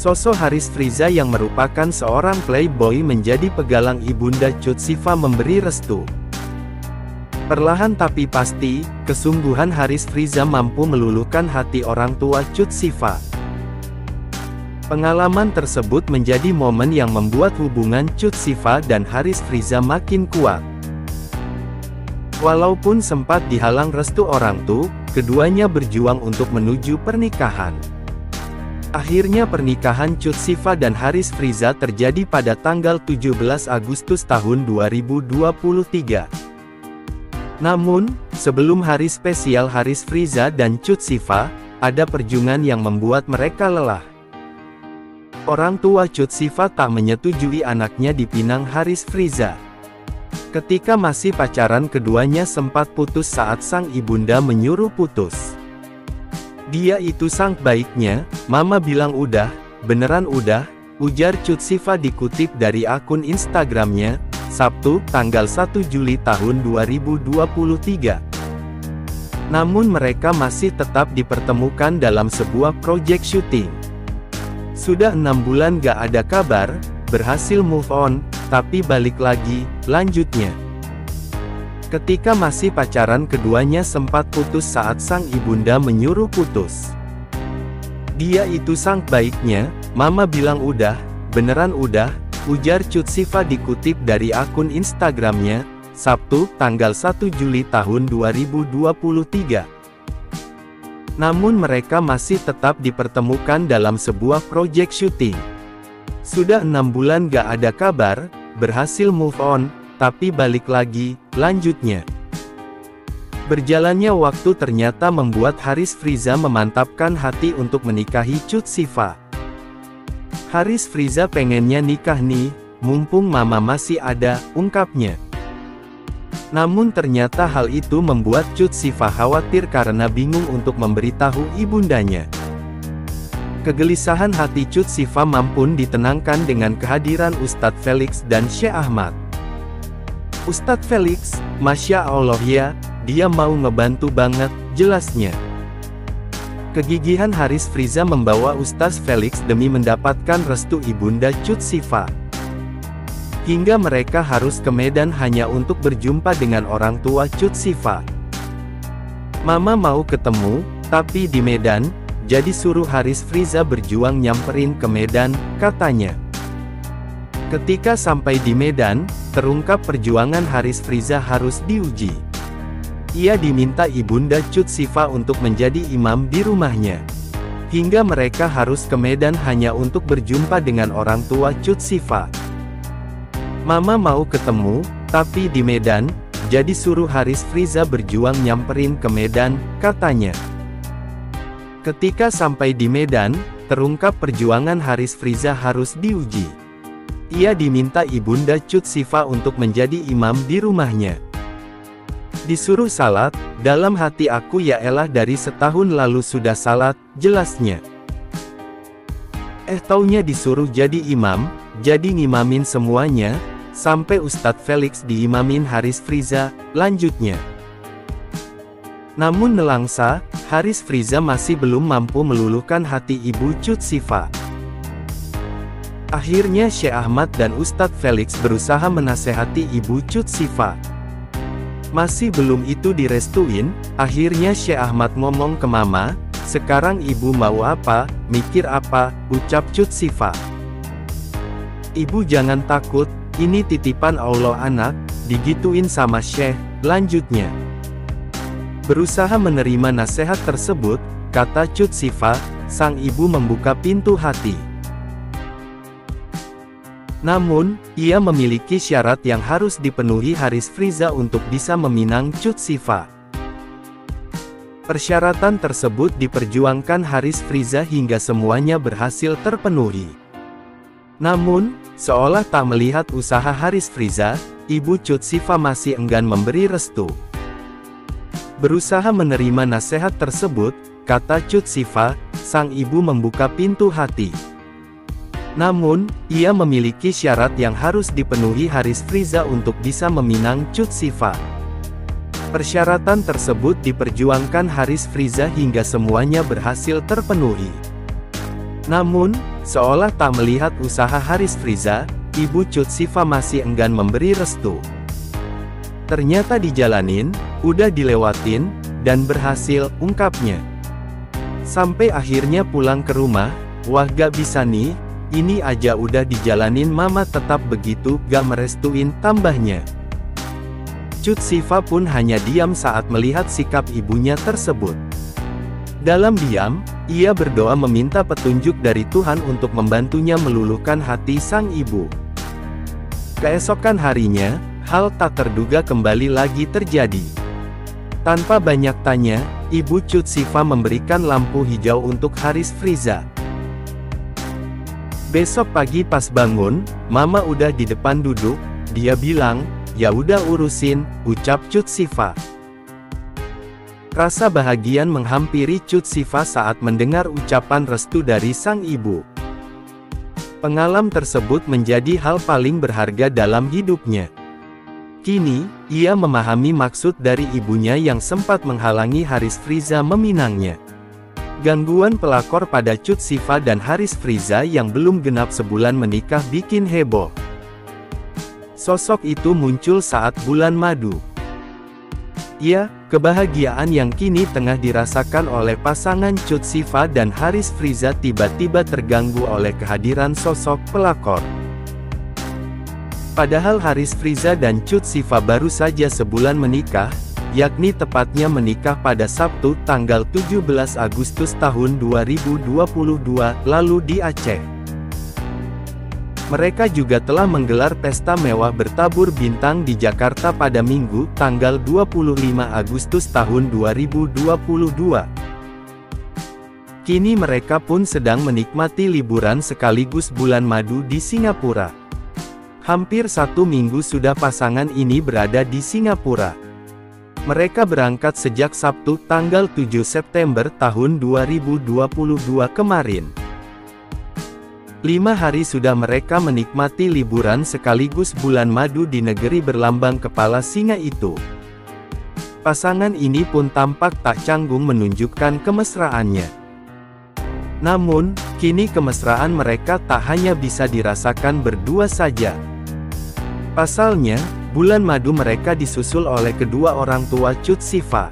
Sosok Haris Friza yang merupakan seorang playboy menjadi pegalang ibunda Cut Siva memberi restu. Perlahan tapi pasti, kesungguhan Haris Friza mampu meluluhkan hati orang tua Cut Siva. Pengalaman tersebut menjadi momen yang membuat hubungan Cut Siva dan Haris Friza makin kuat. Walaupun sempat dihalang restu orang tua, keduanya berjuang untuk menuju pernikahan. Akhirnya pernikahan Cut Siva dan Haris Friza terjadi pada tanggal 17 Agustus tahun 2023. Namun, sebelum hari spesial Haris Friza dan Cut Siva, ada perjuangan yang membuat mereka lelah. Orang tua Cut Siva tak menyetujui anaknya dipinang Haris Friza. Ketika masih pacaran keduanya sempat putus saat sang ibunda menyuruh putus. Dia itu sang baiknya, mama bilang udah, beneran udah, ujar Cut Siva dikutip dari akun Instagramnya, Sabtu, tanggal 1 Juli tahun 2023. Namun mereka masih tetap dipertemukan dalam sebuah project syuting. Sudah 6 bulan gak ada kabar, berhasil move on, tapi balik lagi, lanjutnya. Ketika masih pacaran keduanya sempat putus saat sang ibunda menyuruh putus. Dia itu sang baiknya, mama bilang udah, beneran udah, ujar Cut Siva dikutip dari akun Instagramnya, Sabtu, tanggal 1 Juli tahun 2023. Namun mereka masih tetap dipertemukan dalam sebuah project syuting. Sudah 6 bulan gak ada kabar, berhasil move on, tapi balik lagi, lanjutnya. Berjalannya waktu ternyata membuat Haris Friza memantapkan hati untuk menikahi Cut Siva. Haris Friza pengennya nikah nih, mumpung mama masih ada, ungkapnya. Namun ternyata hal itu membuat Cut Siva khawatir karena bingung untuk memberitahu ibundanya. Kegelisahan hati Cut Siva mampu ditenangkan dengan kehadiran Ustadz Felix dan Syekh Ahmad. Ustadz Felix, Masya Allah ya, dia mau ngebantu banget, jelasnya. Kegigihan Haris Friza membawa Ustadz Felix demi mendapatkan restu ibunda Cut Siva. Hingga mereka harus ke Medan hanya untuk berjumpa dengan orang tua Cut Siva. Mama mau ketemu, tapi di Medan, jadi suruh Haris Friza berjuang nyamperin ke Medan, katanya. Ketika sampai di Medan, terungkap perjuangan Haris Friza harus diuji. Ia diminta ibunda Cut Siva untuk menjadi imam di rumahnya. Hingga mereka harus ke Medan hanya untuk berjumpa dengan orang tua Cut Siva. Mama mau ketemu, tapi di Medan, jadi suruh Haris Friza berjuang nyamperin ke Medan, katanya. Ketika sampai di Medan, terungkap perjuangan Haris Friza harus diuji. Ia diminta ibunda Cut Siva untuk menjadi imam di rumahnya. Disuruh salat, dalam hati aku ya elah dari setahun lalu sudah salat, jelasnya. Taunya disuruh jadi imam, jadi ngimamin semuanya, sampai Ustadz Felix diimamin Haris Friza, lanjutnya. Namun nelangsa, Haris Friza masih belum mampu meluluhkan hati ibu Cut Siva. Akhirnya Syekh Ahmad dan Ustadz Felix berusaha menasehati ibu Cut Siva. Masih belum itu direstuin, akhirnya Syekh Ahmad ngomong ke mama, sekarang ibu mau apa, mikir apa, ucap Cut Siva. Ibu jangan takut, ini titipan Allah anak, digituin sama Syekh, lanjutnya. Berusaha menerima nasihat tersebut, kata Cut Siva, sang ibu membuka pintu hati. Namun, ia memiliki syarat yang harus dipenuhi Haris Friza untuk bisa meminang Cut Siva. Persyaratan tersebut diperjuangkan Haris Friza hingga semuanya berhasil terpenuhi. Namun, seolah tak melihat usaha Haris Friza, ibu Cut Siva masih enggan memberi restu. Berusaha menerima nasihat tersebut, kata Cut Siva, sang ibu membuka pintu hati. Namun, ia memiliki syarat yang harus dipenuhi Haris Friza untuk bisa meminang Cut Sifa. Persyaratan tersebut diperjuangkan Haris Friza hingga semuanya berhasil terpenuhi. Namun, seolah tak melihat usaha Haris Friza, ibu Cut Sifa masih enggan memberi restu. Ternyata dijalanin, udah dilewatin, dan berhasil, ungkapnya. Sampai akhirnya pulang ke rumah, wah gak bisa nih, ini aja udah dijalanin mama tetap begitu gak merestuin, tambahnya. Cut Sifa pun hanya diam saat melihat sikap ibunya tersebut. Dalam diam, ia berdoa meminta petunjuk dari Tuhan untuk membantunya meluluhkan hati sang ibu. Keesokan harinya, hal tak terduga kembali lagi terjadi. Tanpa banyak tanya, ibu Cut Sifa memberikan lampu hijau untuk Haris Friza. Besok pagi pas bangun, mama udah di depan duduk, dia bilang, ya udah urusin, ucap Cut Sifa. Rasa bahagia menghampiri Cut Sifa saat mendengar ucapan restu dari sang ibu. Pengalaman tersebut menjadi hal paling berharga dalam hidupnya. Kini, ia memahami maksud dari ibunya yang sempat menghalangi Haris Friza meminangnya. Gangguan pelakor pada Cut Sifa dan Haris Friza yang belum genap sebulan menikah bikin heboh. Sosok itu muncul saat bulan madu. Ya, kebahagiaan yang kini tengah dirasakan oleh pasangan Cut Sifa dan Haris Friza tiba-tiba terganggu oleh kehadiran sosok pelakor. Padahal Haris Friza dan Cut Sifa baru saja sebulan menikah, yakni tepatnya menikah pada Sabtu tanggal 17 Agustus tahun 2022 lalu di Aceh. Mereka juga telah menggelar pesta mewah bertabur bintang di Jakarta pada Minggu tanggal 25 Agustus tahun 2022. Kini mereka pun sedang menikmati liburan sekaligus bulan madu di Singapura. Hampir 1 minggu sudah pasangan ini berada di Singapura. Mereka berangkat sejak Sabtu tanggal 7 September tahun 2022 kemarin. 5 hari sudah mereka menikmati liburan sekaligus bulan madu di negeri berlambang kepala singa itu. Pasangan ini pun tampak tak canggung menunjukkan kemesraannya. Namun, kini kemesraan mereka tak hanya bisa dirasakan berdua saja. Pasalnya, bulan madu mereka disusul oleh kedua orang tua Cut Sifa.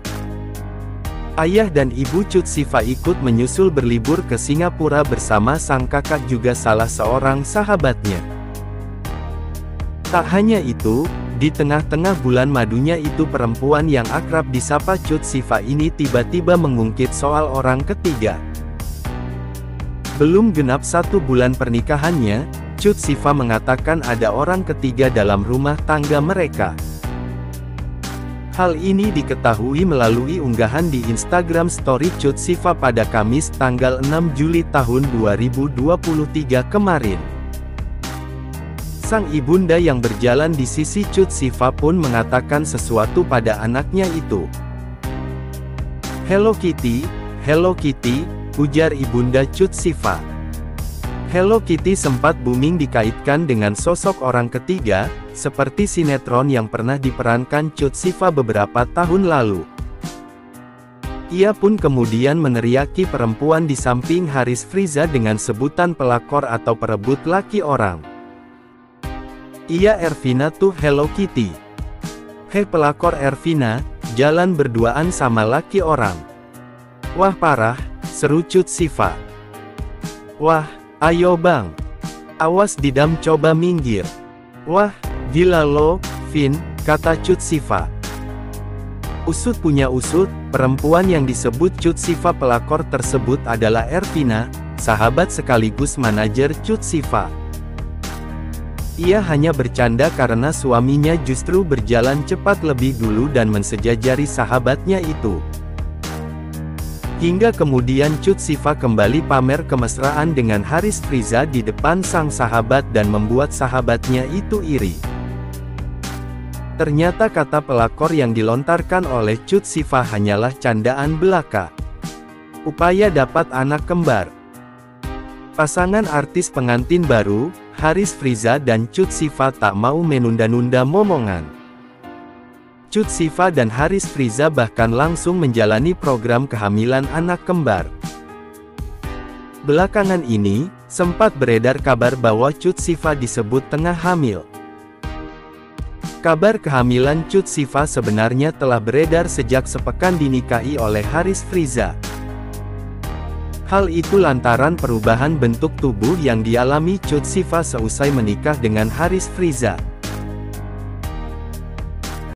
Ayah dan ibu Cut Sifa ikut menyusul berlibur ke Singapura bersama sang kakak juga salah seorang sahabatnya. Tak hanya itu, di tengah-tengah bulan madunya itu perempuan yang akrab disapa Cut Sifa ini tiba-tiba mengungkit soal orang ketiga. Belum genap 1 bulan pernikahannya, Cut Sifa mengatakan ada orang ketiga dalam rumah tangga mereka. Hal ini diketahui melalui unggahan di Instagram Story Cut Sifa pada Kamis tanggal 6 Juli tahun 2023 kemarin. Sang ibunda yang berjalan di sisi Cut Sifa pun mengatakan sesuatu pada anaknya itu. "Hello Kitty, Hello Kitty," ujar ibunda Cut Sifa. Hello Kitty sempat booming dikaitkan dengan sosok orang ketiga, seperti sinetron yang pernah diperankan Cut Sifa beberapa tahun lalu. Ia pun kemudian meneriaki perempuan di samping Haris Friza dengan sebutan pelakor atau perebut laki orang. "Iya Ervina tuh Hello Kitty. Hei pelakor Ervina, jalan berduaan sama laki orang." "Wah parah," seru Cut Sifa. "Wah, ayo bang. Awas didam coba minggir." "Wah, gila lo, Vin," kata Cut Sifa. Usut punya usut, perempuan yang disebut Cut Sifa pelakor tersebut adalah Ervina, sahabat sekaligus manajer Cut Sifa. Ia hanya bercanda karena suaminya justru berjalan cepat lebih dulu dan mensejajari sahabatnya itu. Hingga kemudian Cut Sifa kembali pamer kemesraan dengan Haris Friza di depan sang sahabat dan membuat sahabatnya itu iri. Ternyata kata pelakor yang dilontarkan oleh Cut Sifa hanyalah candaan belaka. Upaya dapat anak kembar. Pasangan artis pengantin baru, Haris Friza dan Cut Siva tak mau menunda-nunda momongan. Cut Siva dan Haris Friza bahkan langsung menjalani program kehamilan anak kembar. Belakangan ini, sempat beredar kabar bahwa Cut Siva disebut tengah hamil. Kabar kehamilan Cut Siva sebenarnya telah beredar sejak sepekan dinikahi oleh Haris Friza. Hal itu lantaran perubahan bentuk tubuh yang dialami Cut Siva seusai menikah dengan Haris Friza.